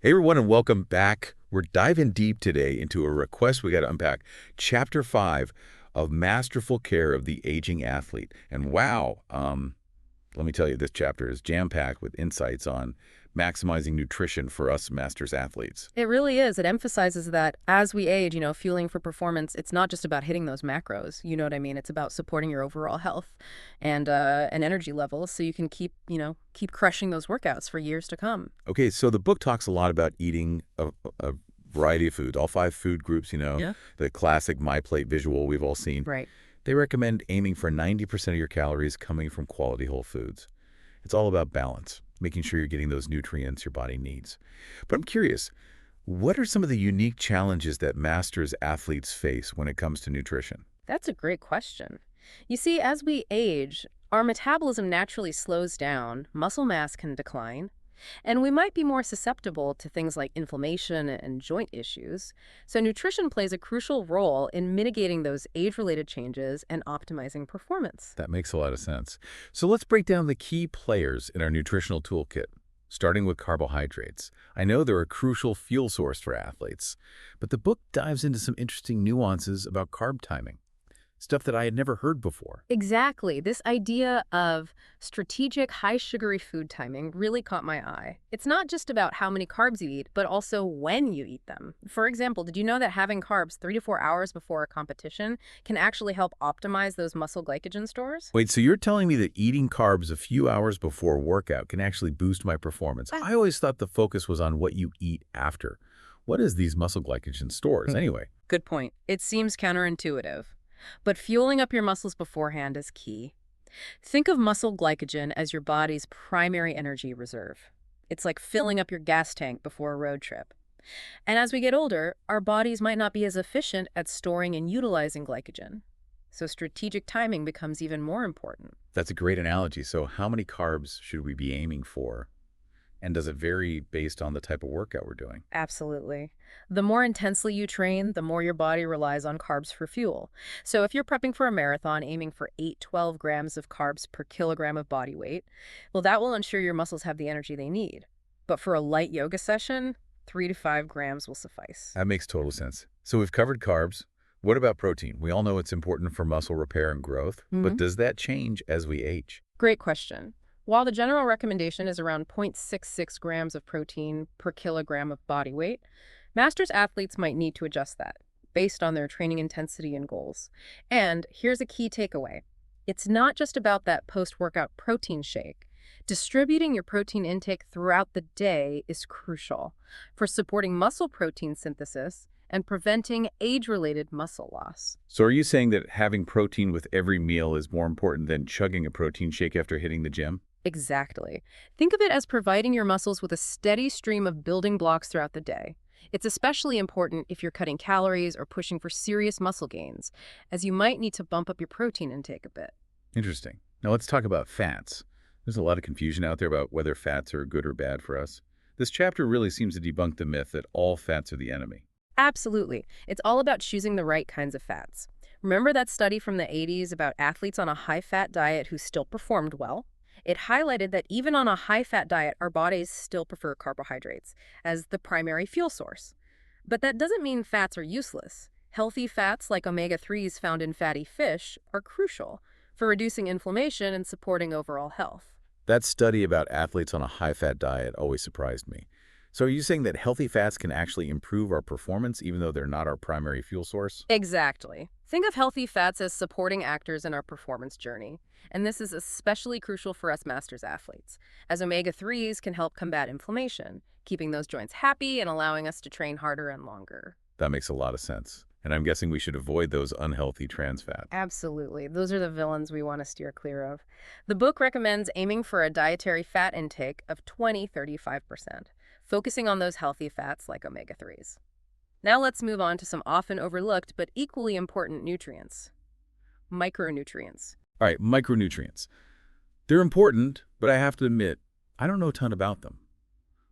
Hey everyone, and welcome back. We're diving deep today into a request we got to unpack. Chapter 5 of Masterful Care of the Aging Athlete. And wow, let me tell you, this chapter is jam-packed with insights on maximizing nutrition for us masters athletes. It really is. It emphasizes that as we age, fueling for performance, it's not just about hitting those macros. You know what I mean? It's about supporting your overall health and energy levels so you can keep crushing those workouts for years to come. Okay, so the book talks a lot about eating a variety of foods, all 5 food groups, Yeah. the classic My Plate visual we've all seen. Right. They recommend aiming for 90% of your calories coming from quality whole foods. It's all about balance, making sure you're getting those nutrients your body needs. But I'm curious, what are some of the unique challenges that masters athletes face when it comes to nutrition? That's a great question. You see, as we age, our metabolism naturally slows down, muscle mass can decline, and we might be more susceptible to things like inflammation and joint issues. So nutrition plays a crucial role in mitigating those age-related changes and optimizing performance. That makes a lot of sense. So let's break down the key players in our nutritional toolkit, starting with carbohydrates. I know they're a crucial fuel source for athletes, but the book dives into some interesting nuances about carb timing, stuff that I had never heard before. Exactly. This idea of strategic high-sugary food timing really caught my eye. It's not just about how many carbs you eat, but also when you eat them. For example, did you know that having carbs 3 to 4 hours before a competition can actually help optimize those muscle glycogen stores? Wait, so you're telling me that eating carbs a few hours before a workout can actually boost my performance? I always thought the focus was on what you eat after. What is these muscle glycogen stores anyway? Good point. It seems counterintuitive. But fueling up your muscles beforehand is key. Think of muscle glycogen as your body's primary energy reserve. It's like filling up your gas tank before a road trip. And as we get older, our bodies might not be as efficient at storing and utilizing glycogen. So strategic timing becomes even more important. That's a great analogy. So how many carbs should we be aiming for? And does it vary based on the type of workout we're doing? Absolutely. The more intensely you train, the more your body relies on carbs for fuel. So if you're prepping for a marathon, aiming for 8-12 grams of carbs per kilogram of body weight, well, that will ensure your muscles have the energy they need. But for a light yoga session, 3 to 5 grams will suffice. That makes total sense. So we've covered carbs. What about protein? We all know it's important for muscle repair and growth, but does that change as we age? Great question. While the general recommendation is around 0.66 grams of protein per kilogram of body weight, masters athletes might need to adjust that based on their training intensity and goals. And here's a key takeaway. It's not just about that post-workout protein shake. Distributing your protein intake throughout the day is crucial for supporting muscle protein synthesis and preventing age-related muscle loss. So are you saying that having protein with every meal is more important than chugging a protein shake after hitting the gym? Exactly. Think of it as providing your muscles with a steady stream of building blocks throughout the day. It's especially important if you're cutting calories or pushing for serious muscle gains, as you might need to bump up your protein intake a bit. Interesting. Now let's talk about fats. There's a lot of confusion out there about whether fats are good or bad for us. This chapter really seems to debunk the myth that all fats are the enemy. Absolutely. It's all about choosing the right kinds of fats. Remember that study from the 80s about athletes on a high-fat diet who still performed well? It highlighted that even on a high-fat diet, our bodies still prefer carbohydrates as the primary fuel source. But that doesn't mean fats are useless. Healthy fats like omega-3s found in fatty fish are crucial for reducing inflammation and supporting overall health. That study about athletes on a high-fat diet always surprised me. So are you saying that healthy fats can actually improve our performance even though they're not our primary fuel source? Exactly. Think of healthy fats as supporting actors in our performance journey. And this is especially crucial for us masters athletes, as omega-3s can help combat inflammation, keeping those joints happy and allowing us to train harder and longer. That makes a lot of sense. And I'm guessing we should avoid those unhealthy trans fats. Absolutely. Those are the villains we want to steer clear of. The book recommends aiming for a dietary fat intake of 20-35%, focusing on those healthy fats like omega-3s. Now let's move on to some often overlooked but equally important nutrients. Micronutrients. All right, micronutrients. They're important, but I have to admit, I don't know a ton about them.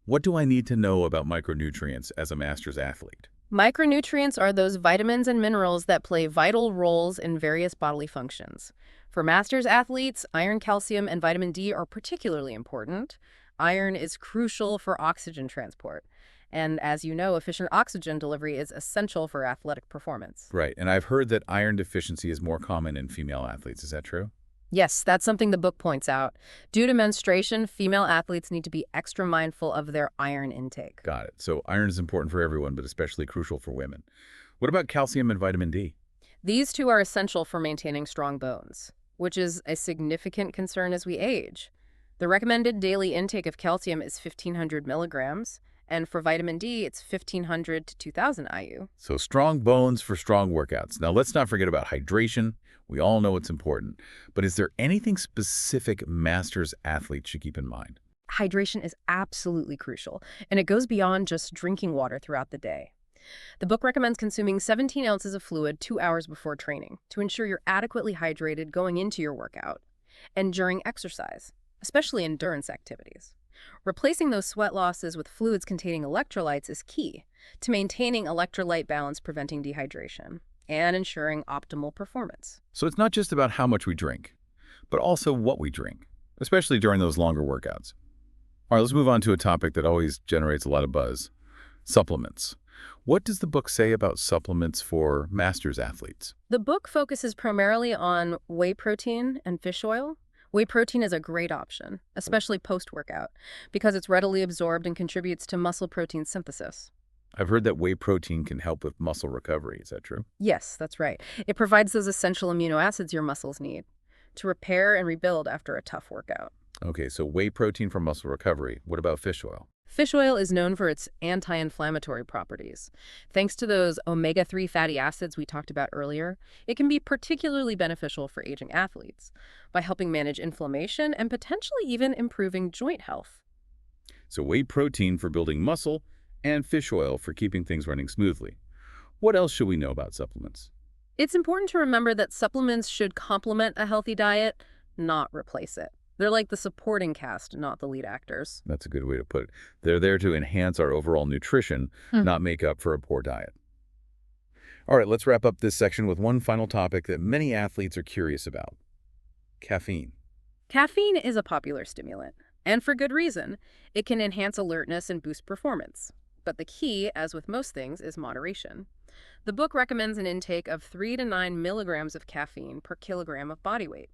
What do I need to know about micronutrients as a master's athlete? Micronutrients are those vitamins and minerals that play vital roles in various bodily functions. For masters athletes, iron, calcium, and vitamin D are particularly important. Iron is crucial for oxygen transport, And as you know, efficient oxygen delivery is essential for athletic performance. Right, and I've heard that iron deficiency is more common in female athletes. Is that true? Yes, that's something the book points out. Due to menstruation, female athletes need to be extra mindful of their iron intake. Got it. So iron is important for everyone, but especially crucial for women. What about calcium and vitamin D? These two are essential for maintaining strong bones, which is a significant concern as we age. The recommended daily intake of calcium is 1,500 milligrams, and for vitamin D, it's 1,500 to 2,000 IU. So strong bones for strong workouts. Now, let's not forget about hydration. We all know it's important. But is there anything specific Masters athletes should keep in mind? Hydration is absolutely crucial, and it goes beyond just drinking water throughout the day. The book recommends consuming 17 ounces of fluid 2 hours before training to ensure you're adequately hydrated going into your workout and during exercise, especially endurance activities. Replacing those sweat losses with fluids containing electrolytes is key to maintaining electrolyte balance, preventing dehydration, and ensuring optimal performance. So it's not just about how much we drink, but also what we drink, especially during those longer workouts. All right, let's move on to a topic that always generates a lot of buzz: supplements. What does the book say about supplements for Masters athletes? The book focuses primarily on whey protein and fish oil. Whey protein is a great option, especially post-workout, because it's readily absorbed and contributes to muscle protein synthesis. I've heard that whey protein can help with muscle recovery. Is that true? Yes, that's right. It provides those essential amino acids your muscles need to repair and rebuild after a tough workout. Okay, so whey protein for muscle recovery. What about fish oil? Fish oil is known for its anti-inflammatory properties. Thanks to those omega-3 fatty acids we talked about earlier, it can be particularly beneficial for aging athletes by helping manage inflammation and potentially even improving joint health. So whey protein for building muscle and fish oil for keeping things running smoothly. What else should we know about supplements? It's important to remember that supplements should complement a healthy diet, not replace it. They're like the supporting cast, not the lead actors. That's a good way to put it. They're there to enhance our overall nutrition, not make up for a poor diet. All right, let's wrap up this section with one final topic that many athletes are curious about: caffeine. Caffeine is a popular stimulant, and for good reason. It can enhance alertness and boost performance. But the key, as with most things, is moderation. The book recommends an intake of 3 to 9 milligrams of caffeine per kilogram of body weight,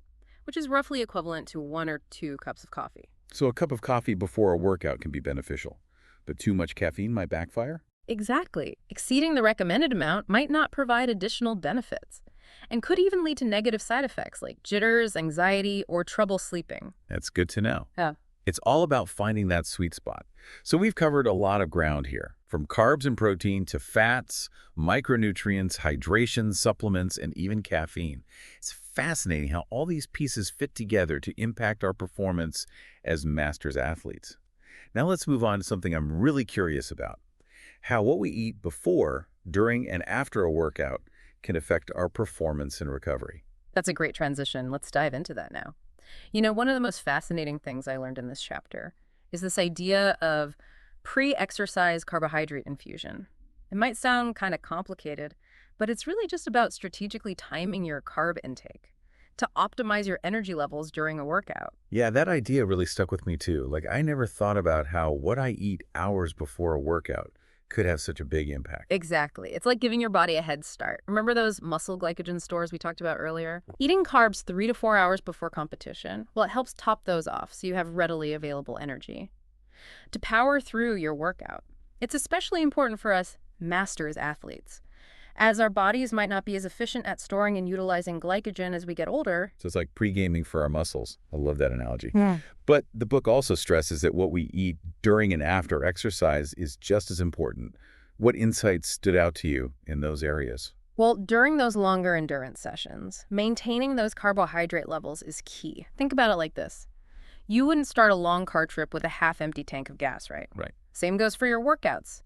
which is roughly equivalent to 1 or 2 cups of coffee. So a cup of coffee before a workout can be beneficial, but too much caffeine might backfire? Exactly. Exceeding the recommended amount might not provide additional benefits and could even lead to negative side effects like jitters, anxiety, or trouble sleeping. That's good to know. Yeah. It's all about finding that sweet spot. So we've covered a lot of ground here, from carbs and protein to fats, micronutrients, hydration, supplements, and even caffeine. It's fascinating how all these pieces fit together to impact our performance as Masters athletes. Now let's move on to something I'm really curious about: how what we eat before, during, and after a workout can affect our performance and recovery. That's a great transition. Let's dive into that now. You know, one of the most fascinating things I learned in this chapter is this idea of pre-exercise carbohydrate infusion. It might sound kind of complicated, but it's really just about strategically timing your carb intake to optimize your energy levels during a workout. Yeah, that idea really stuck with me too. Like, I never thought about how what I eat hours before a workout could have such a big impact. Exactly. It's like giving your body a head start. Remember those muscle glycogen stores we talked about earlier? Eating carbs 3 to 4 hours before competition, well, it helps top those off so you have readily available energy to power through your workout. It's especially important for us Masters athletes, as our bodies might not be as efficient at storing and utilizing glycogen as we get older. So it's like pre-gaming for our muscles. I love that analogy. Yeah. But the book also stresses that what we eat during and after exercise is just as important. What insights stood out to you in those areas? Well, during those longer endurance sessions, maintaining those carbohydrate levels is key. Think about it like this. You wouldn't start a long car trip with a half-empty tank of gas, right? Right. Same goes for your workouts.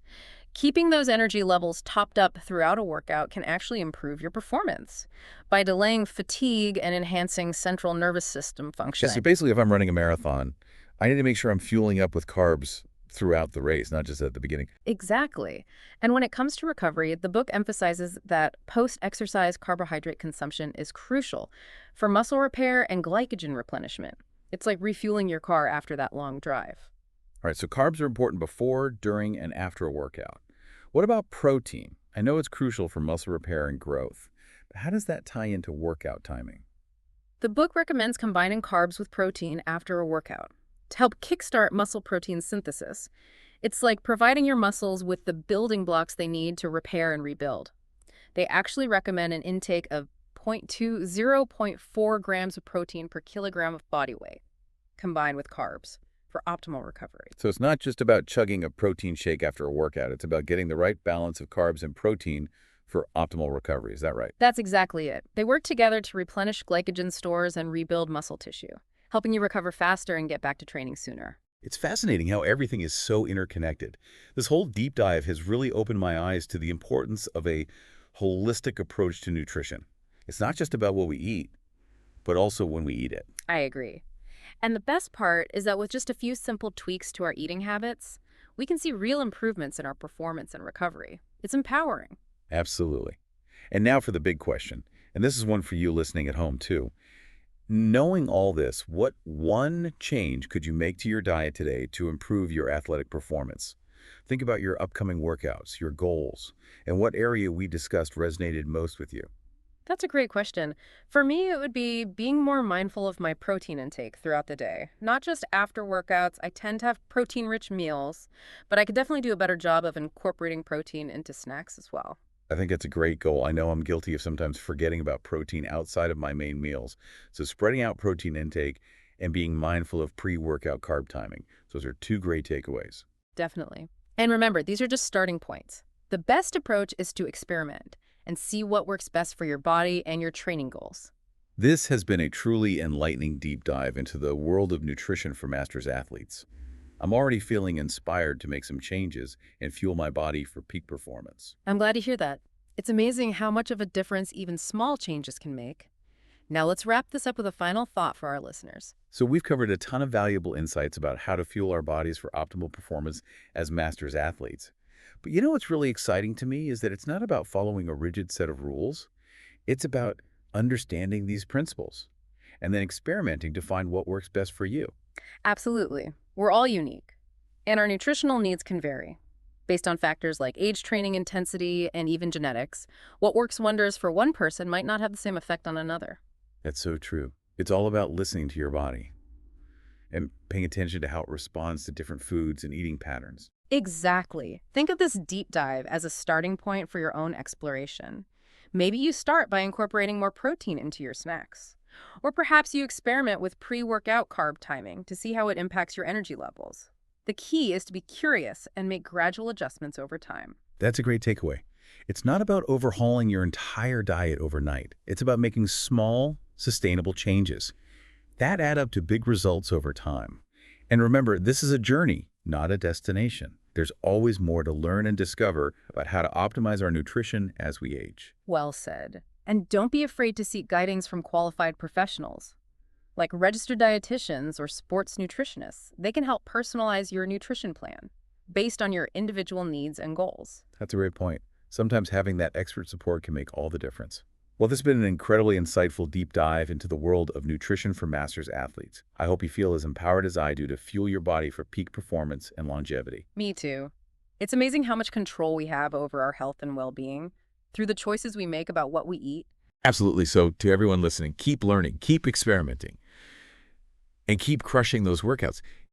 Keeping those energy levels topped up throughout a workout can actually improve your performance by delaying fatigue and enhancing central nervous system functioning. Yeah, so basically, if I'm running a marathon, I need to make sure I'm fueling up with carbs throughout the race, not just at the beginning. Exactly. And when it comes to recovery, the book emphasizes that post-exercise carbohydrate consumption is crucial for muscle repair and glycogen replenishment. It's like refueling your car after that long drive. All right, so carbs are important before, during, and after a workout. What about protein? I know it's crucial for muscle repair and growth, but how does that tie into workout timing? The book recommends combining carbs with protein after a workout to help kickstart muscle protein synthesis. It's like providing your muscles with the building blocks they need to repair and rebuild. They actually recommend an intake of 0.4 grams of protein per kilogram of body weight, combined with carbs, for optimal recovery. So it's not just about chugging a protein shake after a workout. It's about getting the right balance of carbs and protein for optimal recovery. Is that right? That's exactly it. They work together to replenish glycogen stores and rebuild muscle tissue, helping you recover faster and get back to training sooner. It's fascinating how everything is so interconnected. This whole deep dive has really opened my eyes to the importance of a holistic approach to nutrition. It's not just about what we eat, but also when we eat it. I agree. And the best part is that with just a few simple tweaks to our eating habits, we can see real improvements in our performance and recovery. It's empowering. Absolutely. And now for the big question, and this is one for you listening at home too. Knowing all this, what one change could you make to your diet today to improve your athletic performance? Think about your upcoming workouts, your goals, and what area we discussed resonated most with you. That's a great question. For me, it would be being more mindful of my protein intake throughout the day. Not just after workouts. I tend to have protein-rich meals, but I could definitely do a better job of incorporating protein into snacks as well. I think that's a great goal. I know I'm guilty of sometimes forgetting about protein outside of my main meals. So spreading out protein intake and being mindful of pre-workout carb timing. Those are two great takeaways. Definitely. And remember, these are just starting points. The best approach is to experiment and see what works best for your body and your training goals. This has been a truly enlightening deep dive into the world of nutrition for masters athletes. I'm already feeling inspired to make some changes and fuel my body for peak performance. I'm glad to hear that. It's amazing how much of a difference even small changes can make. Now let's wrap this up with a final thought for our listeners. So we've covered a ton of valuable insights about how to fuel our bodies for optimal performance as masters athletes. But you know what's really exciting to me is that it's not about following a rigid set of rules. It's about understanding these principles and then experimenting to find what works best for you. Absolutely. We're all unique, and our nutritional needs can vary. Based on factors like age, training intensity, and even genetics, what works wonders for one person might not have the same effect on another. That's so true. It's all about listening to your body and paying attention to how it responds to different foods and eating patterns. Exactly. Think of this deep dive as a starting point for your own exploration. Maybe you start by incorporating more protein into your snacks. Or perhaps you experiment with pre-workout carb timing to see how it impacts your energy levels. The key is to be curious and make gradual adjustments over time. That's a great takeaway. It's not about overhauling your entire diet overnight. It's about making small, sustainable changes that add up to big results over time. And remember, this is a journey, not a destination. There's always more to learn and discover about how to optimize our nutrition as we age. Well said. And don't be afraid to seek guidance from qualified professionals, like registered dietitians or sports nutritionists. They can help personalize your nutrition plan based on your individual needs and goals. That's a great point. Sometimes having that expert support can make all the difference. Well, this has been an incredibly insightful deep dive into the world of nutrition for masters athletes. I hope you feel as empowered as I do to fuel your body for peak performance and longevity. Me too. It's amazing how much control we have over our health and well-being through the choices we make about what we eat. Absolutely. So to everyone listening, keep learning, keep experimenting, and keep crushing those workouts.